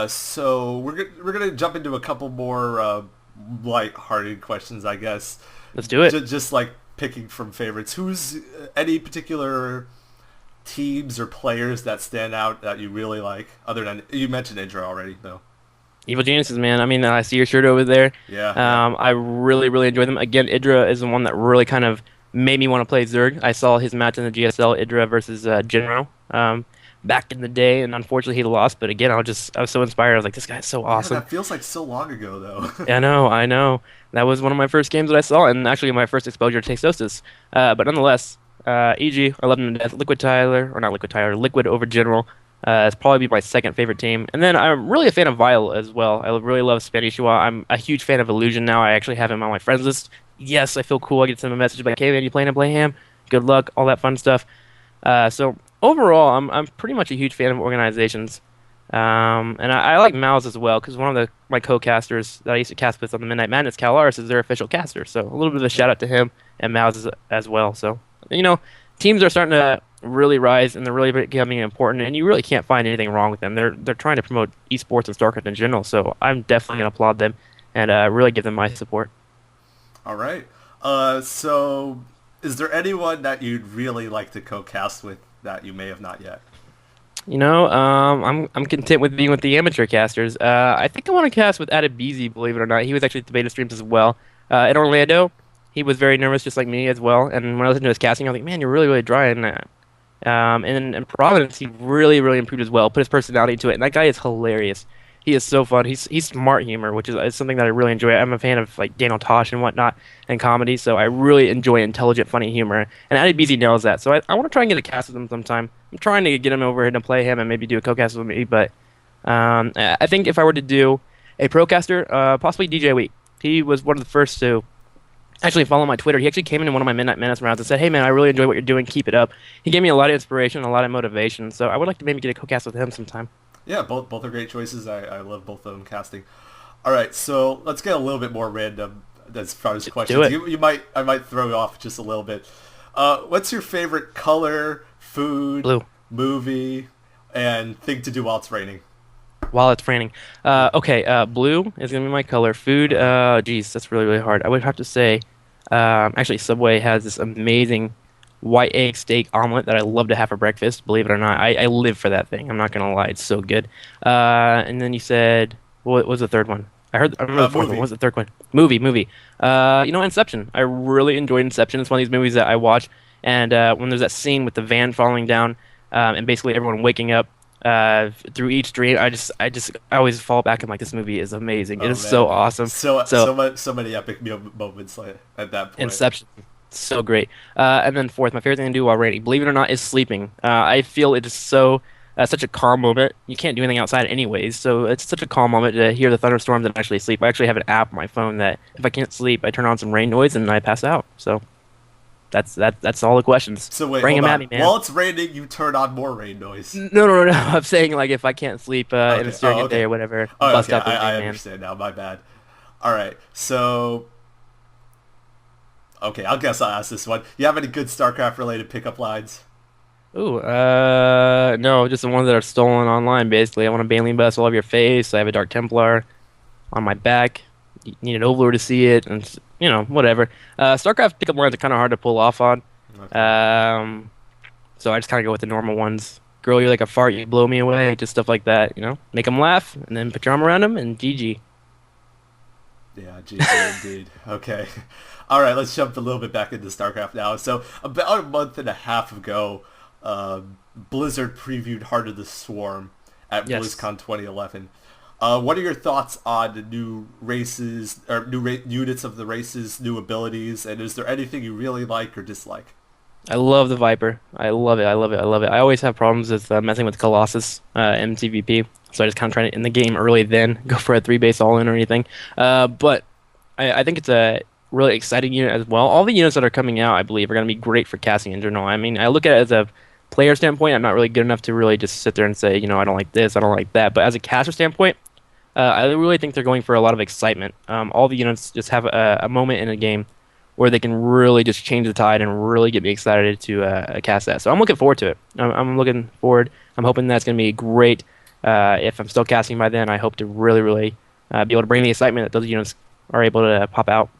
So we're gonna jump into a couple more light-hearted questions, I guess. Let's do it. Just like picking from favorites. Who's any particular teams or players that stand out that you really like? Other than you mentioned Indra already, though. Evil Geniuses, man. I mean, I see your shirt over there. Yeah, yeah. I really, really enjoy them. Again, Idra is the one that really kind of made me want to play Zerg. I saw his match in the GSL, Idra versus Jinro, back in the day, and unfortunately he lost. But again, I was so inspired. I was like, this guy's so Yeah, awesome. that feels like so long ago, though. Yeah, I know. That was one of my first games that I saw, and actually my first exposure to Tastosis. But nonetheless, EG, I love him to death. Liquid Tyler, or not Liquid Tyler, Liquid over General. It's probably my second favorite team. And then I'm really a fan of Vile as well. I really love Spanish Shua. I'm a huge fan of Illusion now. I actually have him on my friends list. Yes, I feel cool. I get send him a message like, hey man, you playing to play him? Good luck, all that fun stuff. So overall, I'm pretty much a huge fan of organizations. And I like Mouse as well because one of my co-casters that I used to cast with on the Midnight Madness, Calaris, is their official caster. So a little bit of a shout out to him and Mouse as well. So teams are starting to really rise and they're really becoming important. And you really can't find anything wrong with them. They're trying to promote esports and StarCraft in general. So I'm definitely gonna applaud them and really give them my support. All right. So is there anyone that you'd really like to co-cast with that you may have not yet? I'm content with being with the amateur casters. I think I want to cast with Adebisi, believe it or not. He was actually at the beta streams as well. In Orlando, he was very nervous, just like me as well. And when I listened to his casting, I was like, man, you're really, really dry. And and in Providence, he really, really improved as well. Put his personality into it, and that guy is hilarious. He is so fun. He's smart humor, which is something that I really enjoy. I'm a fan of like Daniel Tosh and whatnot and comedy, so I really enjoy intelligent, funny humor. And Adebisi nails that. So I want to try and get a cast with him sometime. I'm trying to get him over here to play him and maybe do a co-cast with me. But I think if I were to do a procaster, possibly DJ Week. He was one of the first to actually follow my Twitter. He actually came into one of my Midnight Menace rounds and said, "Hey man, I really enjoy what you're doing. Keep it up." He gave me a lot of inspiration, a lot of motivation. So I would like to maybe get a co-cast with him sometime. Yeah, both are great choices. I love both of them casting. All right, so let's get a little bit more random as far as Do questions. it. I might throw you off just a little bit. What's your favorite color, food, Blue. movie, and thing to do while it's raining? While it's raining. Okay, blue is gonna be my color. Food, Uh-huh. geez, that's really, really hard. I would have to say, actually, Subway has this amazing white egg steak omelet that I love to have for breakfast. Believe it or not, I live for that thing. I'm not gonna lie, it's so good. And then you said, what was the third one? I remember the fourth one. What Movie. was the third one? Movie. Inception. I really enjoyed Inception. It's one of these movies that I watch, and when there's that scene with the van falling down, and basically everyone waking up through each dream, I always fall back and like this movie is amazing. It Oh is so man, awesome. So so many epic moments like, at that point. Inception, so great. And then fourth, my favorite thing to do while raining, believe it or not, is sleeping. I feel it is such a calm moment. You can't do anything outside anyways, so it's such a calm moment to hear the thunderstorms and actually sleep. I actually have an app on my phone that if I can't sleep, I turn on some rain noise and I pass out. So that's all the questions. So wait, Bring hold them at on. me, man. While it's raining, you turn on more rain noise. No. I'm saying like if I can't sleep and Okay. it's during Oh, a day okay. or whatever, Oh, bust okay. out the I rain, man. understand now. My bad. All right. So, okay, I guess I'll ask this one. You have any good StarCraft related pickup lines? Ooh, no, just the ones that are stolen online, basically. I want a Baneling Bust all over your face. I have a Dark Templar on my back. You need an Overlord to see it, and whatever. StarCraft pickup lines are kind of hard to pull off on. Okay. Um, so I just kind of go with the normal ones. Girl, you're like a fart, you blow me away, just stuff like that, Make them laugh, and then put your arm around them, and GG. Yeah, GG indeed. Okay. All right, let's jump a little bit back into StarCraft now. So, about a month and a half ago, Blizzard previewed Heart of the Swarm at Yes. BlizzCon 2011. What are your thoughts on the new races, or units of the races, new abilities, and is there anything you really like or dislike? I love the Viper. I love it. I love it. I love it. I always have problems with messing with Colossus MTVP, so I just kind of try to end the game early, then go for a three base all in or anything. But I think it's a really exciting unit as well. All the units that are coming out, I believe, are going to be great for casting in general. I mean, I look at it as a player standpoint. I'm not really good enough to really just sit there and say, I don't like this, I don't like that. But as a caster standpoint, I really think they're going for a lot of excitement. All the units just have a moment in a game where they can really just change the tide and really get me excited to cast that. So I'm looking forward to it. I'm looking forward. I'm hoping that's going to be great If I'm still casting by then, I hope to really be able to bring the excitement that those units are able to pop out.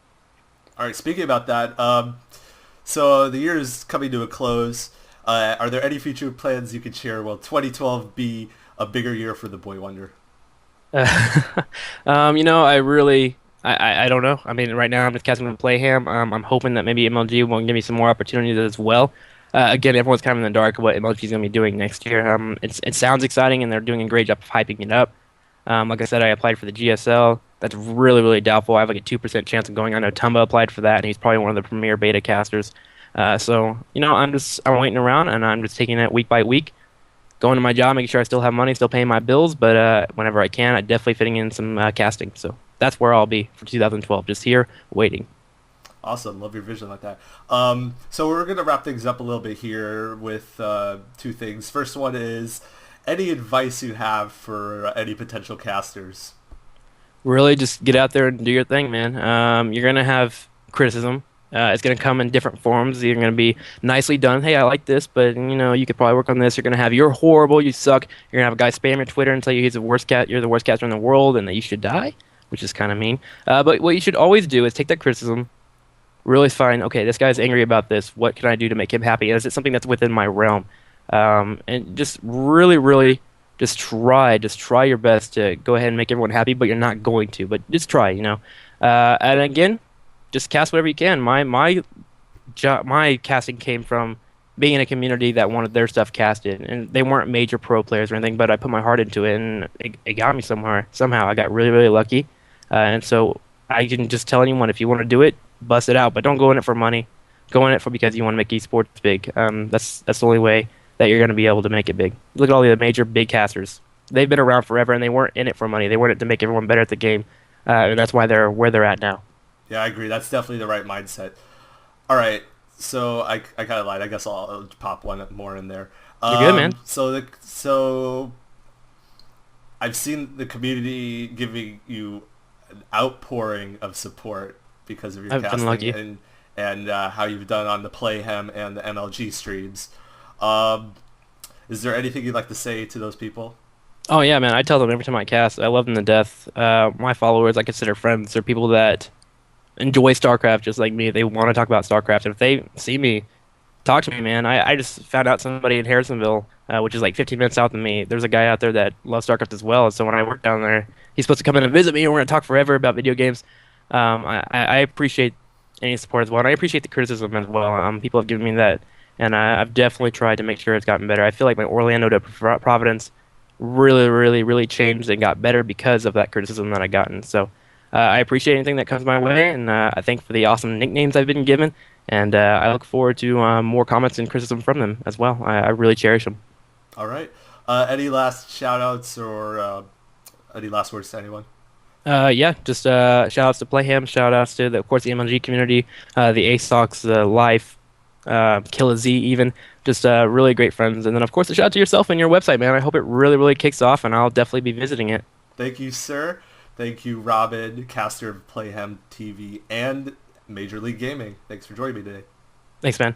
All right, speaking about that, so the year is coming to a close. Are there any future plans you could share? Will 2012 be a bigger year for the Boy Wonder? I really, I don't know. I mean, right now I'm just casting with Playham. I'm hoping that maybe MLG will give me some more opportunities as well. Again, everyone's kind of in the dark of what MLG is going to be doing next year. It sounds exciting, and they're doing a great job of hyping it up. Like I said, I applied for the GSL. That's really doubtful. I have like a 2% chance of going. I know Tumba applied for that, and he's probably one of the premier beta casters. So I'm waiting around, and I'm just taking it week by week, going to my job, making sure I still have money, still paying my bills. But whenever I can, I definitely fitting in some casting. So that's where I'll be for 2012, just here waiting. Awesome. Love your vision like that. So we're going to wrap things up a little bit here with two things. First one is any advice you have for any potential casters? Really, just get out there and do your thing, man. You're gonna have criticism. It's gonna come in different forms. You're gonna be nicely done. Hey, I like this, but you could probably work on this. You're gonna have you're horrible, you suck. You're gonna have a guy spam your Twitter and tell you he's the worst cat, you're the worst caster in the world, and that you should die, which is kind of mean. But what you should always do is take that criticism, really find, okay, this guy's angry about this. What can I do to make him happy? Is it something that's within my realm? And just really, just try your best to go ahead and make everyone happy, but you're not going to, but just try. And again, just cast whatever you can. My casting came from being in a community that wanted their stuff casted, and they weren't major pro players or anything, but I put my heart into it, and it got me somewhere. Somehow, I got really lucky, and so I can just tell anyone if you want to do it, bust it out, but don't go in it for money. Go in it for because you want to make esports big. That's the only way that you're going to be able to make it big. Look at all the major big casters. They've been around forever, and they weren't in it for money. They weren't in it to make everyone better at the game, and that's why they're where they're at now. Yeah, I agree. That's definitely the right mindset. All right. So I kind of lied. I guess I'll pop one more in there. You're good, man. So I've seen the community giving you an outpouring of support because of your I've been casting lucky. and how you've done on the Playhem and the MLG streams. Um, is there anything you'd like to say to those people? Oh yeah, man. I tell them every time I cast, I love them to death. My followers, I consider friends. They're people that enjoy StarCraft just like me. They want to talk about StarCraft. And if they see me, talk to me, man. I just found out somebody in Harrisonville, which is like 15 minutes south of me. There's a guy out there that loves StarCraft as well. So when I work down there, he's supposed to come in and visit me, and we're gonna talk forever about video games. I appreciate any support as well, and I appreciate the criticism as well. People have given me that, and I've definitely tried to make sure it's gotten better. I feel like my Orlando to Providence really changed and got better because of that criticism that I gotten. So I appreciate anything that comes my way, and I thank for the awesome nicknames I've been given, and I look forward to more comments and criticism from them as well. I really cherish them. All right. Any last shout outs or any last words to anyone? Yeah, just shout outs to Playham, shout outs to of course the MLG community, the ASOX, the Life, Kill a Z even, just really great friends, and then of course a shout out to yourself and your website, man. I hope it really kicks off, and I'll definitely be visiting it. Thank you, sir. Thank you, Robin, caster of Playhem TV and Major League Gaming. Thanks for joining me today. Thanks, man.